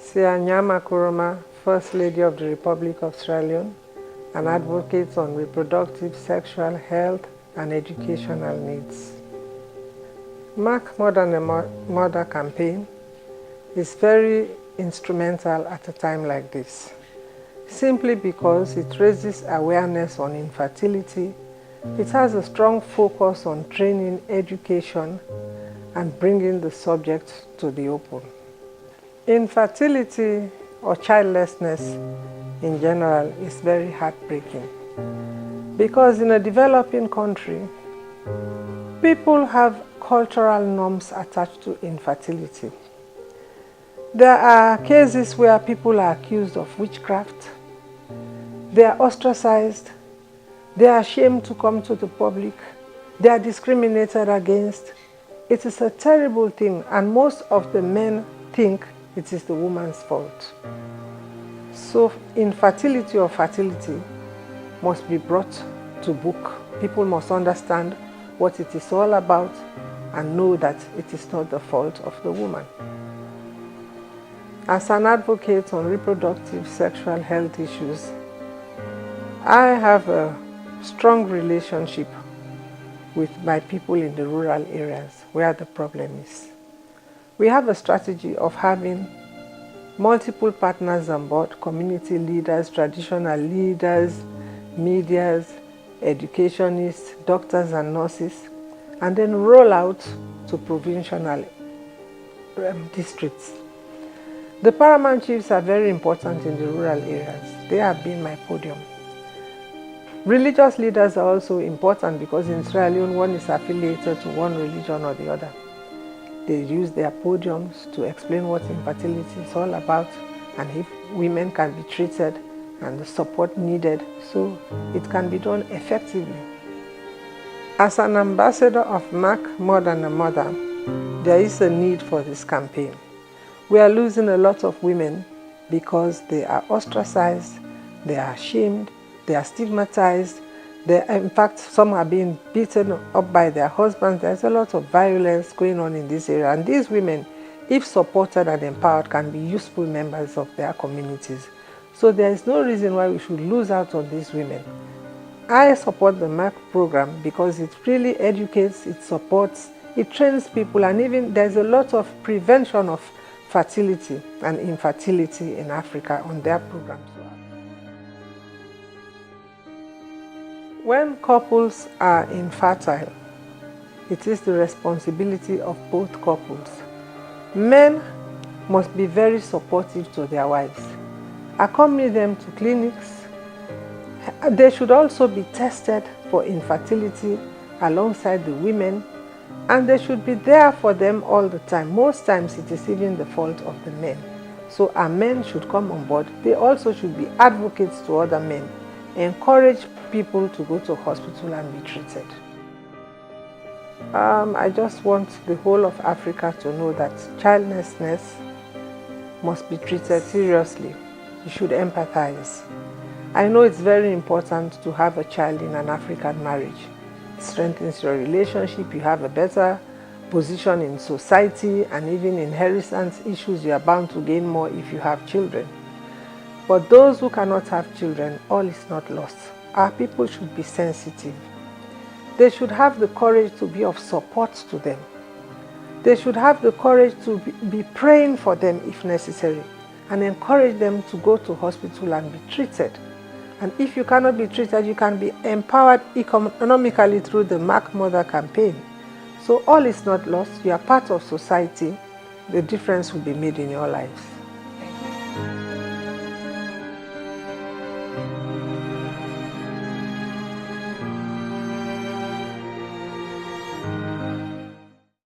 Sia Koroma, First Lady of the Republic of Sierra Leone, and advocates on reproductive, sexual health, and educational needs. Merck More Than a Mother campaign is very instrumental at a time like this, simply because it raises awareness on infertility. It has a strong focus on training, education, and bringing the subject to the open. Infertility or childlessness in general is very heartbreaking, because in a developing country, people have cultural norms attached to infertility. There are cases where people are accused of witchcraft, they are ostracized, they are ashamed to come to the public, they are discriminated against. It is a terrible thing, and most of the men think it is the woman's fault. So infertility or fertility must be brought to book. People must understand what it is all about and know that it is not the fault of the woman. As an advocate on reproductive sexual health issues, I have a strong relationship with my people in the rural areas where the problem is. We have a strategy of having multiple partners on board: community leaders, traditional leaders, medias, educationists, doctors and nurses, and then roll out to provincial districts. The paramount chiefs are very important in the rural areas. They have been my podium. Religious leaders are also important, because in Sierra Leone, one is affiliated to one religion or the other. They use their podiums to explain what infertility is all about, and if women can be treated and the support needed, so it can be done effectively. As an ambassador of Merck More Than a Mother, there is a need for this campaign. We are losing a lot of women because they are ostracized, they are ashamed, they are stigmatized. In fact, some are being beaten up by their husbands. There's a lot of violence going on in this area. And these women, if supported and empowered, can be useful members of their communities. So there is no reason why we should lose out on these women. I support the Merck program because it really educates, it supports, it trains people, and even there's a lot of prevention of fertility and infertility in Africa on their programs. When couples are infertile, it is the responsibility of both couples. Men must be very supportive to their wives, accompany them to clinics. They should also be tested for infertility alongside the women, and they should be there for them all the time. Most times it is even the fault of the men. So our men should come on board. They also should be advocates to other men, encourage people to go to hospital and be treated. I just want the whole of Africa to know that childlessness must be treated seriously. You should empathize. I know it's very important to have a child in an African marriage. It strengthens your relationship, you have a better position in society, and even inheritance issues, you are bound to gain more if you have children. But those who cannot have children, all is not lost. Our people should be sensitive. They should have the courage to be of support to them. They should have the courage to be praying for them if necessary, and encourage them to go to hospital and be treated. And if you cannot be treated, you can be empowered economically through the Merck Mother campaign. So all is not lost. You are part of society. The difference will be made in your lives. Thank you.